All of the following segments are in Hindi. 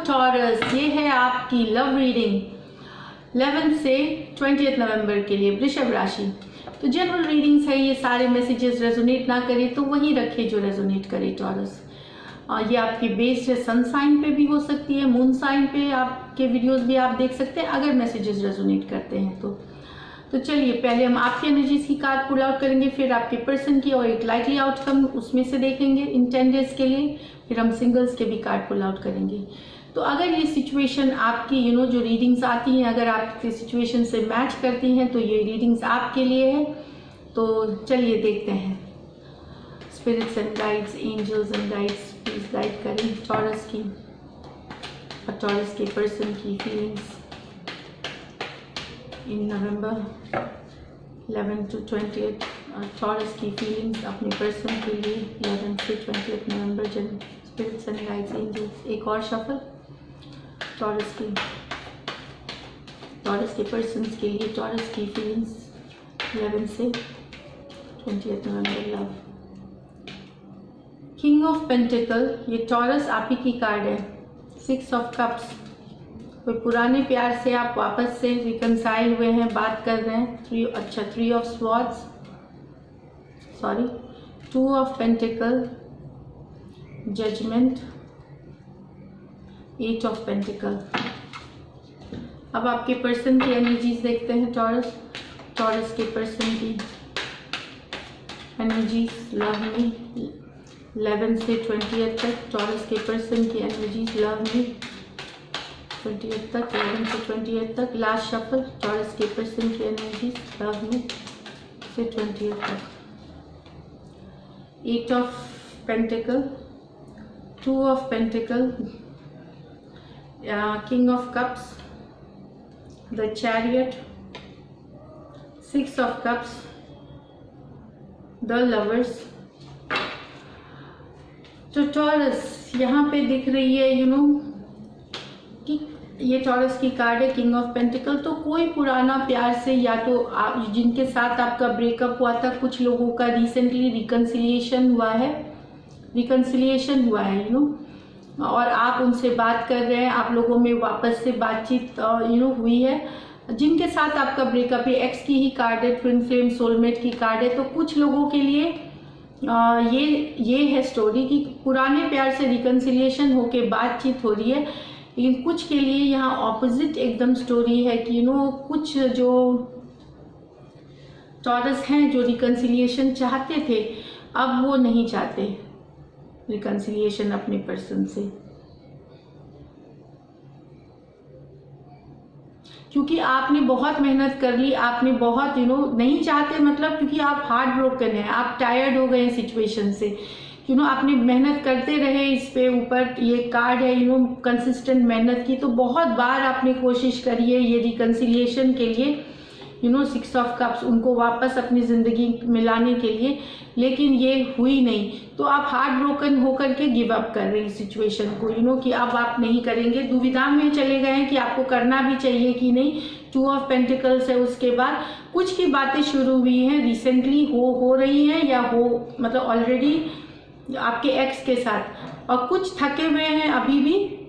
टॉरस, ये है आपकी लव रीडिंग 11 से 20 नवंबर के लिए वृषभ राशि। तो जनरल रीडिंग्स है, ये सारे मैसेजेस रेजोनेट ना करे तो वही रखे जो रेजोनेट करे टॉरस। ये आपकी बेस्ड है सन साइन पे भी हो सकती है, मून साइन पे आपके वीडियोस भी आप देख सकते हैं अगर मैसेजेस रेजोनेट करते हैं तो चलिए पहले हम आपकी एनर्जीज की कार्ड पुल आउट करेंगे, फिर आपके पर्सन की और एक लाइकली आउटकम उसमें से देखेंगे इन 10 डेज के लिए, फिर हम सिंगल्स के भी कार्ड पुल आउट करेंगे। तो अगर ये सिचुएशन आपकी जो रीडिंग्स आती हैं अगर आपकी सिचुएशन से मैच करती हैं तो ये रीडिंग्स आपके लिए है। तो चलिए देखते हैं। Spirits and guides, angels and guides please guide करें टॉरस की और टॉरस के पर्सन की फीलिंग्स इन नवंबर 11 to 20 और टॉरस की फीलिंग्स अपने पर्सन के लिए 11 से 20 नवंबर। जन स्पिरिट्स एंड गाइड्स, एंजल्स, एक और शफल टॉरस के पर्सन के लिए टॉरस की फीलिंग्स 11 से 20 नवंबर। लव किंग ऑफ पेंटिकल, ये टॉरस आप ही की कार्ड है। 6 ऑफ कप्स, कोई पुराने प्यार से आप वापस से रिकनसाइल हुए हैं, बात कर रहे हैं। 3 of swords, 2 of pentacle, judgment, 8 of pentacle. अब आपके पर्सन की एनर्जीज देखते हैं। टॉरस के पर्सन की एनर्जीज लव में 11 से 20 तक। टॉरस के पर्सन की एनर्जीज लव में 20 तक, 11 से 20 तक। लास्ट शफल टॉरस के पर्सन की एनर्जीज लव में से 20 तक। 8 of pentacle, 2 of pentacle, king of cups, the chariot, 6 of cups, the lovers. तो टॉरस यहाँ पे दिख रही है कि ये टॉरस की कार्ड है किंग ऑफ पेंटिकल। तो कोई पुराना प्यार से या तो आप जिनके साथ आपका ब्रेकअप हुआ था, कुछ लोगों का रिसेंटली रिकन्सिलिएशन हुआ है और आप उनसे बात कर रहे हैं, आप लोगों में वापस से बातचीत हुई है। जिनके साथ आपका ब्रेकअप है, एक्स की ही कार्ड है, ट्विन फ्लेम सोलमेट की कार्ड है। तो कुछ लोगों के लिए ये है स्टोरी कि पुराने प्यार से रिकन्सिलिएशन होके बातचीत हो रही है, लेकिन कुछ के लिए यहाँ ऑपोजिट एकदम स्टोरी है कि कुछ जो टॉरस हैं जो रिकन्सिलिएशन चाहते थे अब वो नहीं चाहते रिकन्सिलिएशन अपने पर्सन से, क्योंकि आपने बहुत मेहनत कर ली, आपने बहुत नहीं चाहते मतलब क्योंकि आप हार्ट ब्रोकन हैं, आप टायर्ड हो गए सिचुएशन से। आपने मेहनत करते रहे इस पे ऊपर ये कार्ड है कंसिस्टेंट मेहनत की। तो बहुत बार आपने कोशिश करी है ये रिकन्सिलिएशन के लिए 6 ऑफ कप्स उनको वापस अपनी ज़िंदगी में लाने के लिए, लेकिन ये हुई नहीं। तो आप हार्ट ब्रोकन होकर के गिव अप कर रहे हैं सिचुएशन को कि अब आप नहीं करेंगे। दुविधा में चले गए हैं कि आपको करना भी चाहिए कि नहीं। 2 ऑफ पेंटिकल्स है, उसके बाद कुछ की बातें शुरू हुई हैं रिसेंटली, हो रही हैं या मतलब ऑलरेडी आपके एक्स के साथ, और कुछ थके हुए हैं अभी भी,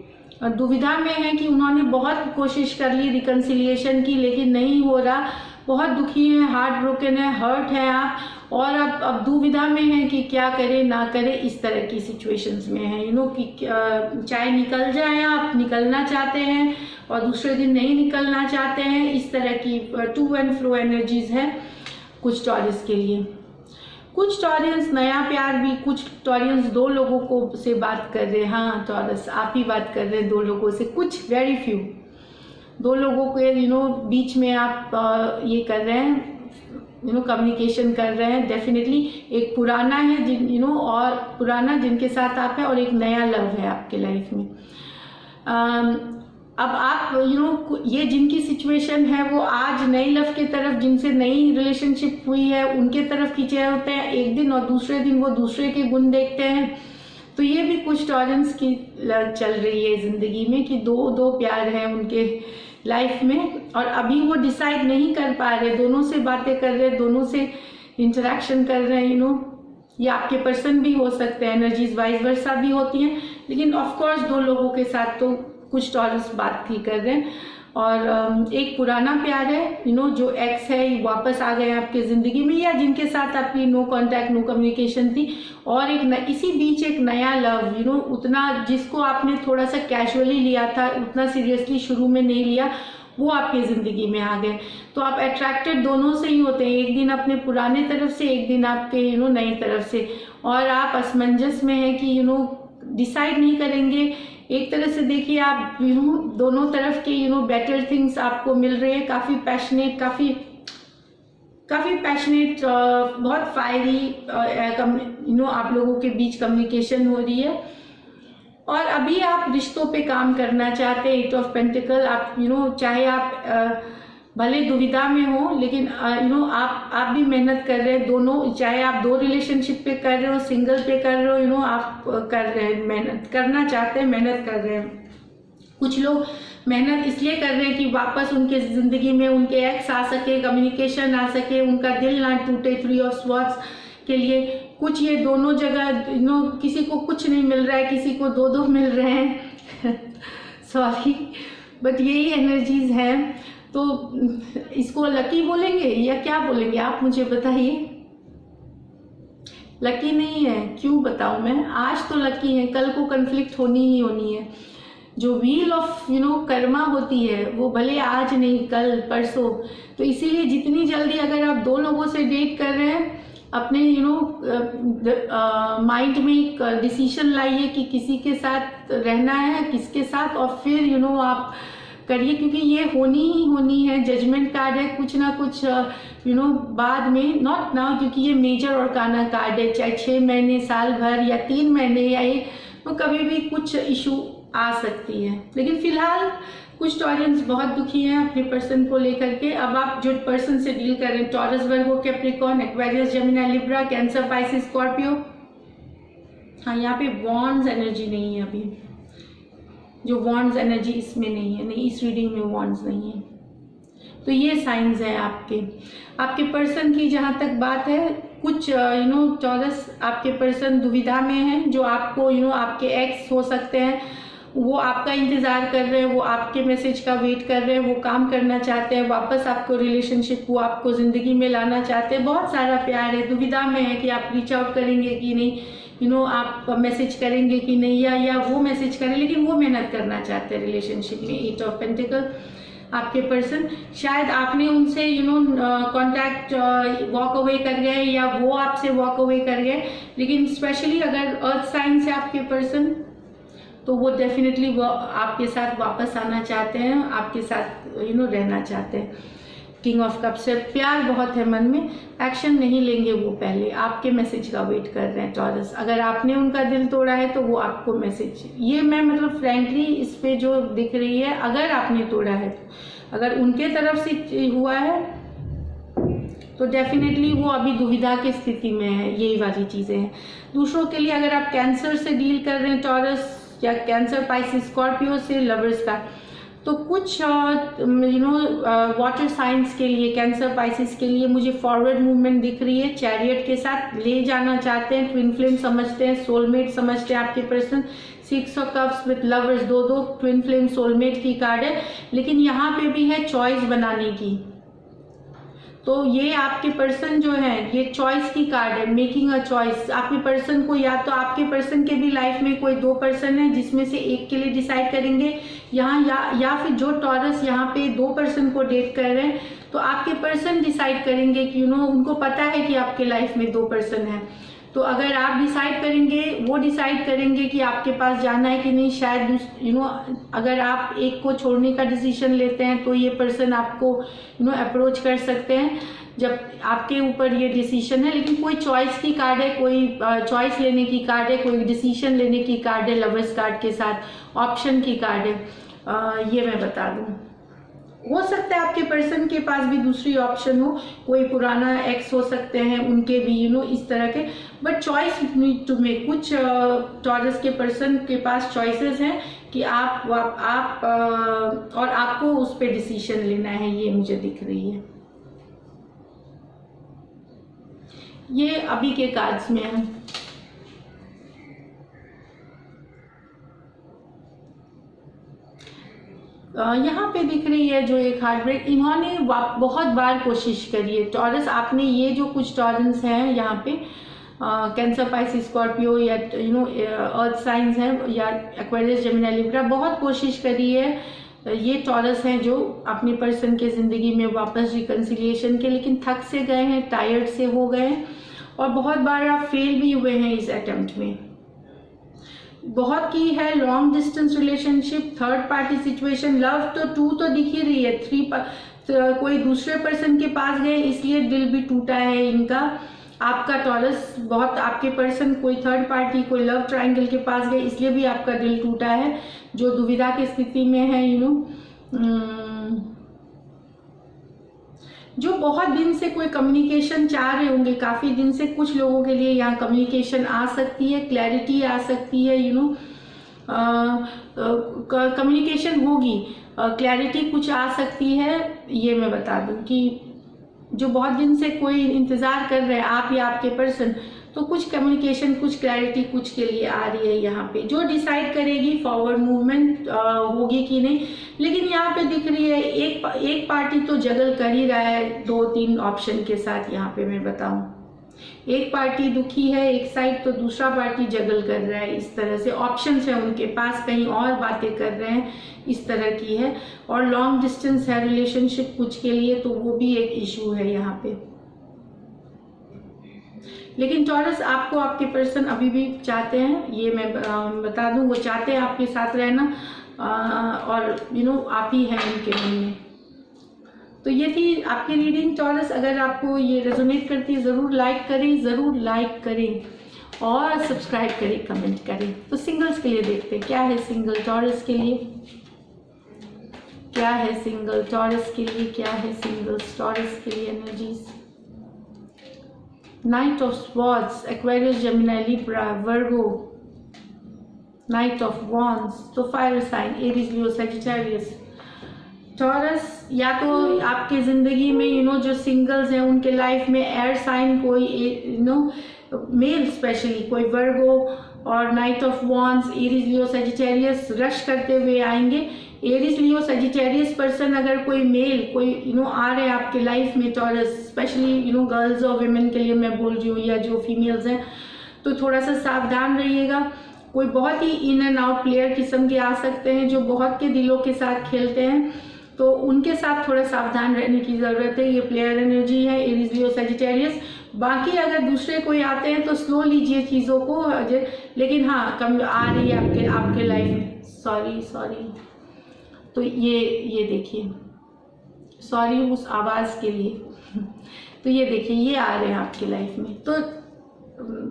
दुविधा में है कि उन्होंने बहुत कोशिश कर ली रिकन्सिलिएशन की लेकिन नहीं हो रहा, बहुत दुखी है, हार्ट ब्रोकन है, हर्ट है आप, और अब दुविधा में है कि क्या करे ना करे। इस तरह की सिचुएशंस में है कि चाहे निकल जाए, आप निकलना चाहते हैं और दूसरे दिन नहीं निकलना चाहते हैं। इस तरह की टू एंड फ्रो एनर्जीज है कुछ टॉरस के लिए। कुछ टॉरियंस नया प्यार भी, कुछ टॉरियंस 2 लोगों को से बात कर रहे हैं। हाँ टॉरस आप ही बात कर रहे हैं 2 लोगों से, कुछ वेरी फ्यू 2 लोगों के बीच में आप ये कर रहे हैं कम्युनिकेशन कर रहे हैं। डेफिनेटली एक पुराना है और पुराना जिनके साथ आप है, और एक नया लव है आपके लाइफ में। अब आप ये जिनकी सिचुएशन है वो आज नई लव की तरफ, जिनसे नई रिलेशनशिप हुई है उनके तरफ खींचे होते हैं एक दिन, और दूसरे दिन वो दूसरे के गुण देखते हैं। तो ये भी कुछ टॉरस की चल रही है जिंदगी में कि दो प्यार हैं उनके लाइफ में, और अभी वो डिसाइड नहीं कर पा रहे, दोनों से बातें कर रहे, दोनों से इंटरेक्शन कर रहे हैं। ये आपके पर्सन भी हो सकते हैं, एनर्जीज वाइज वर्सा भी होती हैं, लेकिन ऑफ कोर्स 2 लोगों के साथ तो कुछ टॉरस बात ही कर रहे हैं, और एक पुराना प्यार है जो एक्स है वापस आ गए आपके ज़िंदगी में, या जिनके साथ आपकी नो कांटेक्ट नो कम्युनिकेशन थी, और इसी बीच एक नया लव उतना जिसको आपने थोड़ा सा कैजुअली लिया था, उतना सीरियसली शुरू में नहीं लिया, वो आपकी ज़िंदगी में आ गए। तो आप अट्रैक्टेड दोनों से ही होते हैं, एक दिन अपने पुराने तरफ से, एक दिन आपके नई तरफ से, और आप असमंजस में हैं कि डिसाइड नहीं करेंगे। एक तरह से देखिए आप दोनों तरफ के बेटर थिंग्स आपको मिल रहे हैं, काफ़ी पैशनेट, काफ़ी पैशनेट, बहुत फायरी आप लोगों के बीच कम्युनिकेशन हो रही है। और अभी आप रिश्तों पे काम करना चाहते हैं, 8 ऑफ पेंटिकल, आप चाहे आप भले दुविधा में हो, लेकिन आप भी मेहनत कर रहे हैं दोनों, चाहे आप 2 रिलेशनशिप पे कर रहे हो, सिंगल पे कर रहे हो, आप कर रहे हैं, मेहनत करना चाहते हैं, मेहनत कर रहे हैं। कुछ लोग मेहनत इसलिए कर रहे हैं कि वापस उनके ज़िंदगी में उनके एक्स आ सके, कम्युनिकेशन आ सके, उनका दिल ना टूटे, 3 ऑफ स्वॉर्ड्स के लिए। कुछ ये दोनों जगह किसी को कुछ नहीं मिल रहा है, किसी को 2-2 मिल रहे हैं सॉरी, बट यही एनर्जीज हैं। तो इसको लकी बोलेंगे या क्या बोलेंगे, आप मुझे बताइए। लकी नहीं है, क्यों बताऊं मैं, आज तो लकी है, कल को कन्फ्लिक्ट होनी ही होनी है। जो व्हील ऑफ कर्मा होती है वो भले आज नहीं, कल, परसों। तो इसीलिए जितनी जल्दी अगर आप 2 लोगों से डेट कर रहे हैं, अपने माइंड में एक डिसीजन लाइए कि किसी के साथ रहना है, किसके साथ, और फिर आप करिए, क्योंकि ये होनी ही होनी है। जजमेंट कार्ड है, कुछ ना कुछ बाद में, नॉट नाउ, क्योंकि ये मेजर और काना कार्ड है, चाहे 6 महीने, साल भर, या 3 महीने, या तो कभी भी कुछ इशू आ सकती है। लेकिन फिलहाल कुछ टॉरियंस बहुत दुखी हैं अपने पर्सन को लेकर के। अब आप जो पर्सन से डील कर रहे हैं, Taurus, Virgo, Capricorn, Aquarius, Gemini, Libra, Cancer, Pisces, Scorpio, हाँ यहाँ पे वॉन्ड्स एनर्जी नहीं है अभी, जो वॉन्ड्स एनर्जी इसमें नहीं है, नहीं, इस रीडिंग में वॉन्ड्स नहीं है। तो ये साइंस हैं आपके पर्सन की। जहाँ तक बात है, कुछ टॉरस आपके पर्सन दुविधा में हैं, जो आपको आपके एक्स हो सकते हैं, वो आपका इंतज़ार कर रहे हैं, वो आपके मैसेज का वेट कर रहे हैं, वो काम करना चाहते हैं, वापस आपको रिलेशनशिप, वो आपको ज़िंदगी में लाना चाहते हैं, बहुत सारा प्यार है, दुविधा में है कि आप रीच आउट करेंगे कि नहीं, आप मैसेज करेंगे कि नहीं, या वो मैसेज करें, लेकिन वो मेहनत करना चाहते हैं रिलेशनशिप में। 8 ऑफ पेंटिकल आपके पर्सन, शायद आपने उनसे कांटेक्ट वॉक अवे कर गए, या वो आपसे वॉक अवे कर गए, लेकिन स्पेशली अगर अर्थ साइन से आपके पर्सन, तो वो डेफिनेटली वो आपके साथ वापस आना चाहते हैं, आपके साथ रहना चाहते हैं। किंग ऑफ कप से प्यार बहुत है मन में, एक्शन नहीं लेंगे वो, पहले आपके मैसेज का वेट कर रहे हैं टॉरस। अगर आपने उनका दिल तोड़ा है तो वो आपको मैसेज, ये मैं मतलब फ्रैंकली इस पे जो दिख रही है, अगर आपने तोड़ा है तो, अगर उनके तरफ से हुआ है तो डेफिनेटली वो अभी दुविधा की स्थिति में है, यही वाली चीज़ें हैं। दूसरों के लिए अगर आप कैंसर से डील कर रहे हैं टॉरस, या कैंसर, पाइसिस, स्कॉर्पियो से लवर्स का, तो कुछ वाटर साइंस के लिए, कैंसर, पाइसिस के लिए मुझे फॉरवर्ड मूवमेंट दिख रही है, चैरियट के साथ ले जाना चाहते हैं, ट्विन फ्लेम समझते हैं, सोलमेट समझते हैं आपके person. 6 of cups with lovers, 2 twin flame soulmate की कार्ड है, लेकिन यहाँ पे भी है चॉइस बनाने की। तो ये आपके पर्सन जो है, ये चॉइस की कार्ड है, मेकिंग अ चॉइस। आपके पर्सन को, या तो आपके पर्सन के भी लाइफ में कोई 2 पर्सन है जिसमें से एक के लिए डिसाइड करेंगे यहाँ, या फिर जो टॉरस यहाँ पे 2 पर्सन को डेट कर रहे हैं, तो आपके पर्सन डिसाइड करेंगे कि उनको पता है कि आपके लाइफ में 2 पर्सन है। तो अगर आप डिसाइड करेंगे, वो डिसाइड करेंगे कि आपके पास जाना है कि नहीं, शायद अगर आप एक को छोड़ने का डिसीजन लेते हैं तो ये पर्सन आपको अप्रोच कर सकते हैं, जब आपके ऊपर ये डिसीजन है। लेकिन कोई चॉइस की कार्ड है, कोई चॉइस लेने की कार्ड है, कोई डिसीजन लेने की कार्ड है, लवर्स कार्ड के साथ ऑप्शन की कार्ड है, ये मैं बता दूं। हो सकता है आपके पर्सन के पास भी दूसरी ऑप्शन हो, कोई पुराना एक्स हो सकते हैं, उनके भी इस तरह के, but choice need to make. कुछ टॉरस के पर्सन के पास चॉइसेस हैं कि आप और आपको उस पर डिसीजन लेना है, ये मुझे दिख रही है। ये अभी के कार्ड्स में है। यहाँ पे दिख रही है जो एक हार्ट ब्रेक, इन्होंने बहुत बार कोशिश करी है टॉरस। आपने ये जो कुछ टॉरस हैं यहाँ पे कैंसर, पाइसिस, स्कॉर्पियो या अर्थ साइंस हैं या एक्वेरियस, जेमिनी, लिब्रा, बहुत कोशिश करी है। ये टॉरस हैं जो अपने पर्सन के ज़िंदगी में वापस रिकन्सिलिएशन के, लेकिन थक से गए हैं, टायर्ड से हो गए हैं और बहुत बार आप फेल भी हुए हैं इस अटेम्प्ट में। बहुत की है long distance relationship, third party situation, love तो 2 तो दिख ही रही है, 3 कोई दूसरे पर्सन के पास गए इसलिए दिल भी टूटा है इनका। आपका टॉरस बहुत, आपके पर्सन कोई थर्ड पार्टी, कोई लव ट्रायंगल के पास गए इसलिए भी आपका दिल टूटा है, जो दुविधा की स्थिति में है। जो बहुत दिन से कोई कम्युनिकेशन चाह रहे होंगे, काफ़ी दिन से, कुछ लोगों के लिए यहाँ कम्युनिकेशन आ सकती है, क्लैरिटी आ सकती है, कम्युनिकेशन होगी, क्लैरिटी कुछ आ सकती है। ये मैं बता दूं कि जो बहुत दिन से कोई इंतज़ार कर रहे हैं आप या आपके पर्सन, तो कुछ कम्युनिकेशन, कुछ क्लैरिटी कुछ के लिए आ रही है यहाँ पे, जो डिसाइड करेगी फॉरवर्ड मूवमेंट होगी कि नहीं। लेकिन यहाँ पे दिख रही है एक पार्टी तो जगल कर ही रहा है 2-3 ऑप्शन के साथ। यहाँ पे मैं बताऊँ, एक पार्टी दुखी है एक साइड, तो दूसरा पार्टी जगल कर रहा है। इस तरह से ऑप्शंस है उनके पास, कहीं और बातें कर रहे हैं, इस तरह की है। और लॉन्ग डिस्टेंस है रिलेशनशिप कुछ के लिए, तो वो भी एक इशू है यहाँ पे। लेकिन टॉरस आपको, आपके पर्सन अभी भी चाहते हैं, ये मैं बता दूं, वो चाहते हैं आपके साथ रहना और आप ही हैं उनके मन में। तो ये थी आपकी रीडिंग टॉरस। अगर आपको ये रेजोनेट करती है ज़रूर लाइक करें और सब्सक्राइब करें, कमेंट करें। तो सिंगल्स के लिए देखते हैं क्या है सिंगल टॉरस के लिए, क्या है सिंगल टॉरस के लिए, क्या है सिंगल टॉरस के लिए energies. Knight of Swords, Aquarius, Gemini, Libra, Virgo, Knight of Wands, तो फायर साइन, एरीज, लियो, सजिटेरियस। टॉरस या तो आपके ज़िंदगी में जो सिंगल्स हैं उनके लाइफ में एयर साइन कोई मेल स्पेशली कोई वर्गो और night of wands, Aries, Leo, Sagittarius rush करते हुए आएंगे। एरीज, लियो, सजिटेरियस पर्सन अगर कोई मेल कोई आ रहे हैं आपके लाइफ में टॉरस, स्पेशली गर्ल्स और विमेन के लिए मैं बोल रही हूँ, या जो फीमेल्स हैं, तो थोड़ा सा सावधान रहिएगा। कोई बहुत ही इन एंड आउट प्लेयर किस्म के आ सकते हैं जो बहुत के दिलों के साथ खेलते हैं, तो उनके साथ थोड़ा सावधान रहने की ज़रूरत है। ये प्लेयर एनर्जी है एरीज, लियो, सजिटेरियस। बाकी अगर दूसरे कोई आते हैं तो स्लो लीजिए चीज़ों को, लेकिन हाँ कम आ रही है आपके लाइफ में। सॉरी तो ये देखिए, सॉरी उस आवाज़ के लिए। तो ये देखिए ये आ रहे हैं आपकी लाइफ में, तो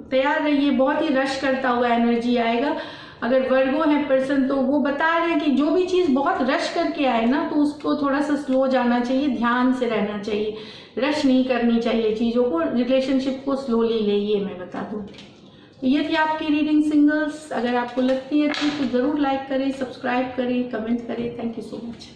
तैयार रहिए। बहुत ही रश करता हुआ एनर्जी आएगा। अगर वर्गो है पर्सन तो वो बता रहे हैं कि जो भी चीज़ बहुत रश करके आए ना, तो उसको थोड़ा सा स्लो जाना चाहिए, ध्यान से रहना चाहिए, रश नहीं करनी चाहिए चीज़ों को, रिलेशनशिप को स्लोली ले, ये मैं बता दूँ। तो ये थी आपकी रीडिंग सिंगल्स। अगर आपको लगती है तो ज़रूर लाइक करें, सब्सक्राइब करें, कमेंट करें। Thank you so much.